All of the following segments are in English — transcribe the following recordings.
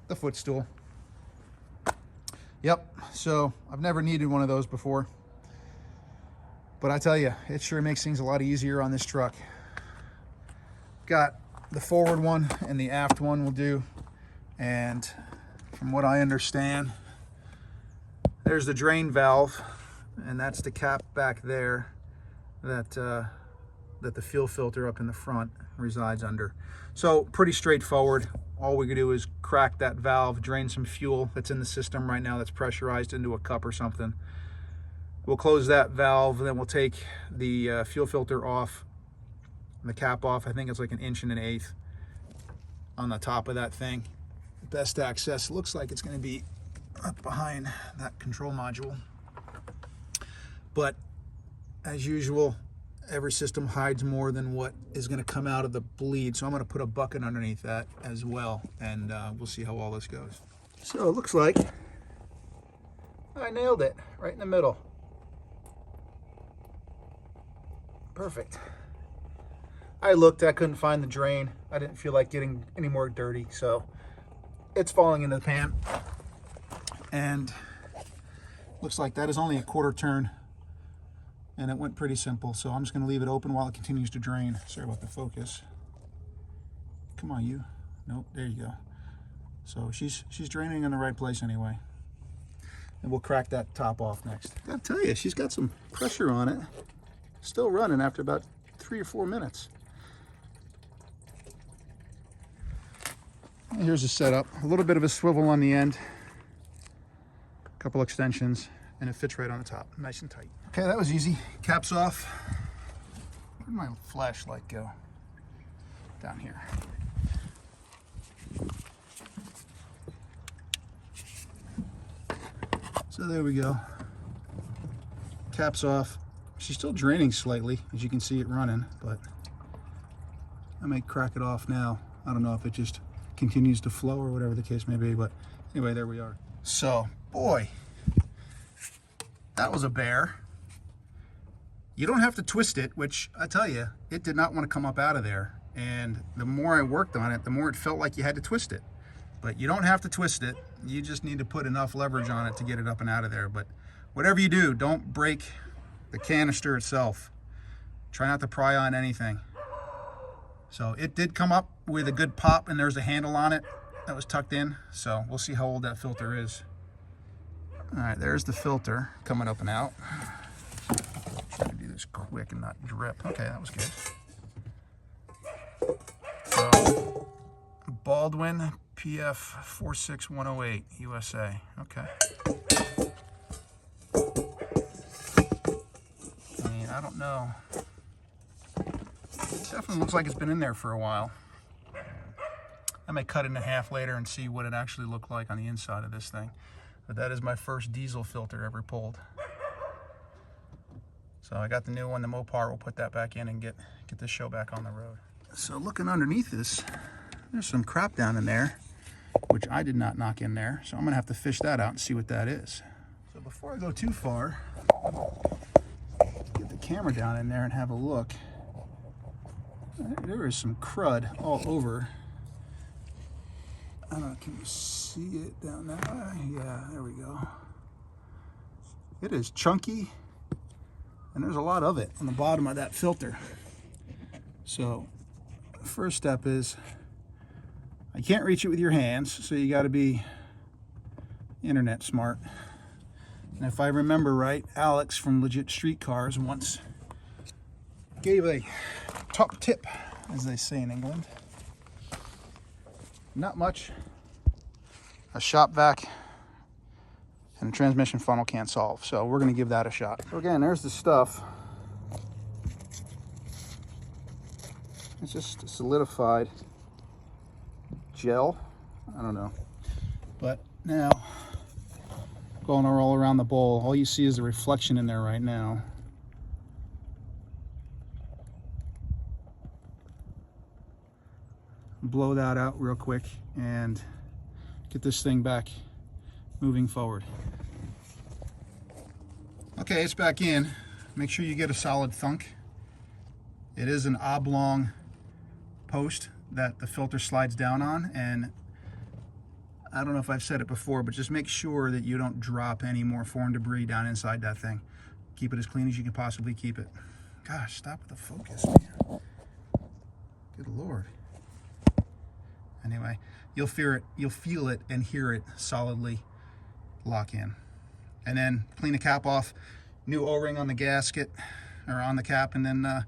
the footstool. Yep, so I've never needed one of those before, but I tell you, it sure makes things a lot easier on this truck. Got the forward one and the aft one will do, and from what I understand, there's the drain valve, and that's the cap back there that that the fuel filter up in the front resides under. So pretty straightforward. All we can do is crack that valve, drain some fuel that's in the system right now that's pressurized into a cup or something. We'll close that valve, then we'll take the fuel filter off, the cap off. I think it's like 1 1/8 on the top of that thing. Best access looks like it's going to be up behind that control module. But as usual, every system hides more than what is going to come out of the bleed. So I'm going to put a bucket underneath that as well, and we'll see how all this goes. So it looks like I nailed it right in the middle. Perfect. I looked, I couldn't find the drain. I didn't feel like getting any more dirty, so it's falling into the pan. And looks like that is only a 1/4 turn, and it went pretty simple. So I'm just going to leave it open while it continues to drain. Sorry about the focus. Come on, you. Nope, there you go. So she's draining in the right place anyway. And we'll crack that top off next. I'll tell you, she's got some pressure on it. Still running after about 3 or 4 minutes. Here's the setup. A little bit of a swivel on the end, a couple extensions, and it fits right on the top, nice and tight. Okay, that was easy. Caps off. Where'd my flashlight go? Down here. So there we go. Caps off. She's still draining slightly, as you can see it running, but I may crack it off now. I don't know if it just continues to flow or whatever the case may be, but anyway, there we are. So, boy, that was a bear. You don't have to twist it, which I tell you, it did not want to come up out of there. And the more I worked on it, the more it felt like you had to twist it. But you don't have to twist it. You just need to put enough leverage on it to get it up and out of there. But whatever you do, don't break the canister itself. Try not to pry on anything. So it did come up with a good pop, and there's a handle on it that was tucked in. So we'll see how old that filter is. All right, there's the filter coming up and out. Try to do this quick and not drip. Okay, that was good. So Baldwin PF 46108 USA. Okay. I mean, I don't know. It definitely looks like it's been in there for a while. I may cut it in half later and see what it actually looked like on the inside of this thing. But that is my first diesel filter ever pulled. So I got the new one, the Mopar. We'll put that back in and get this show back on the road. So looking underneath this, there's some crap down in there, which I did not knock in there. So I'm gonna have to fish that out and see what that is. So before I go too far, get the camera down in there and have a look. There is some crud all over. I don't know, can you see it down there? Yeah, there we go. It is chunky, and there's a lot of it on the bottom of that filter. So the first step is, I can't reach it with your hands, so you gotta be internet smart. And if I remember right, Alex from Legit Street Cars once gave a top tip, as they say in England. Not much. A shop vac and a transmission funnel can't solve, so we're going to give that a shot. So again, there's the stuff. It's just solidified gel. I don't know. But now, going all around the bowl, all you see is the reflection in there right now. Blow that out real quick and get this thing back moving forward. Okay, it's back in. Make sure you get a solid thunk. It is an oblong post that the filter slides down on, and I don't know if I've said it before, but just make sure that you don't drop any more foreign debris down inside that thing. Keep it as clean as you can possibly keep it. Gosh, stop with the focus, man. Good Lord. Anyway, you'll feel it and hear it solidly lock in. And then clean the cap off, new O-ring on the gasket, or on the cap, and then I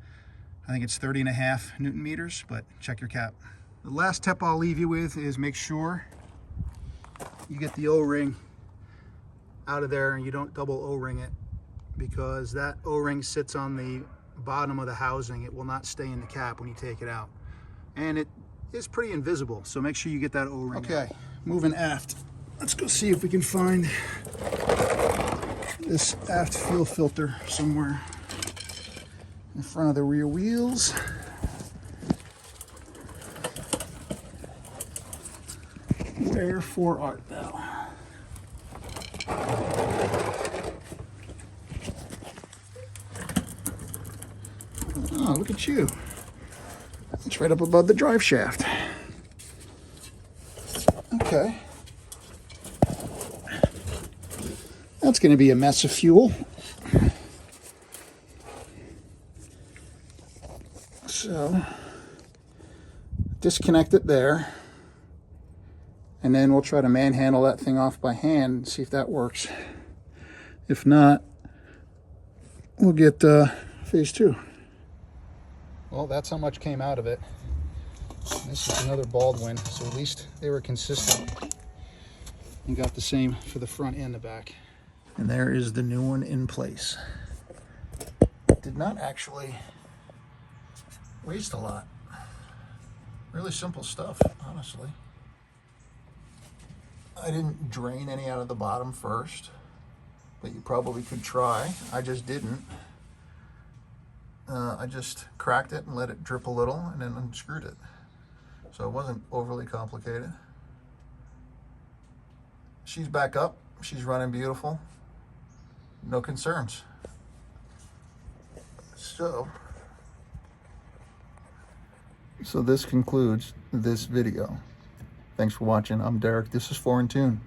think it's 30.5 Newton meters, but check your cap. The last tip I'll leave you with is make sure you get the O-ring out of there and you don't double O-ring it, because that O-ring sits on the bottom of the housing. It will not stay in the cap when you take it out. And it is pretty invisible, so make sure you get that O-ring out. Okay, moving aft. Let's go see if we can find this aft fuel filter somewhere in front of the rear wheels. Wherefore art thou? Oh, look at you. It's right up above the drive shaft. Okay. That's going to be a mess of fuel. So, disconnect it there. And then we'll try to manhandle that thing off by hand and see if that works. If not, we'll get phase 2. Well, that's how much came out of it. This is another Baldwin, so at least they were consistent. And got the same for the front and the back. And there is the new one in place. Did not actually waste a lot. Really simple stuff, honestly. I didn't drain any out of the bottom first, but you probably could try. I just didn't. I just cracked it and let it drip a little and then unscrewed it. So it wasn't overly complicated. She's back up. She's running beautiful. No concerns. So this concludes this video. Thanks for watching. I'm Derek. This is 4 in Tune.